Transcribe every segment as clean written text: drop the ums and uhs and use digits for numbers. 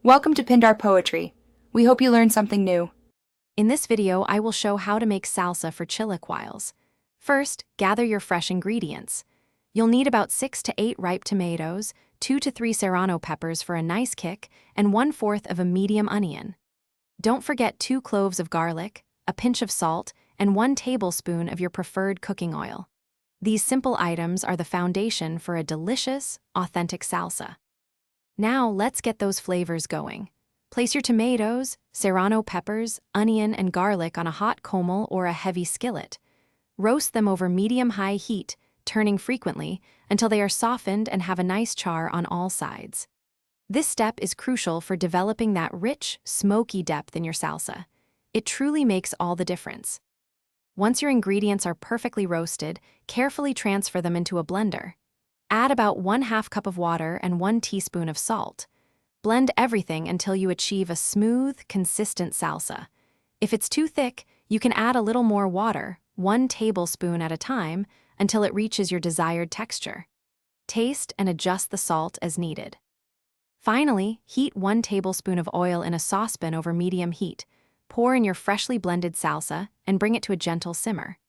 Welcome to Pindar Poetry. We hope you learned something new. In this video, I will show how to make salsa for chilaquiles. First, gather your fresh ingredients. You'll need about 6 to 8 ripe tomatoes, 2 to 3 serrano peppers for a nice kick, and 1/4 of a medium onion. Don't forget 2 cloves of garlic, a pinch of salt, and 1 tablespoon of your preferred cooking oil. These simple items are the foundation for a delicious, authentic salsa. Now let's get those flavors going. Place your tomatoes, serrano peppers, onion, and garlic on a hot comal or a heavy skillet. Roast them over medium-high heat, turning frequently, until they are softened and have a nice char on all sides. This step is crucial for developing that rich, smoky depth in your salsa. It truly makes all the difference. Once your ingredients are perfectly roasted, carefully transfer them into a blender. Add about 1/2 cup of water and 1 teaspoon of salt. Blend everything until you achieve a smooth, consistent salsa. If it's too thick, you can add a little more water, 1 tablespoon at a time, until it reaches your desired texture. Taste and adjust the salt as needed. Finally, heat 1 tablespoon of oil in a saucepan over medium heat. Pour in your freshly blended salsa and bring it to a gentle simmer.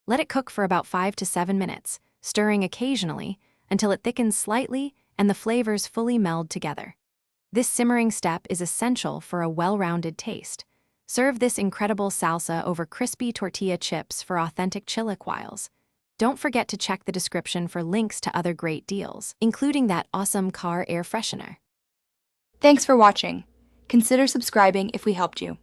Let it cook for about 5 to 7 minutes, stirring occasionally until it thickens slightly and the flavors fully meld together. This simmering step is essential for a well-rounded taste. Serve this incredible salsa over crispy tortilla chips for authentic chilaquiles. Don't forget to check the description for links to other great deals, including that awesome car air freshener. Thanks for watching. Consider subscribing if we helped you.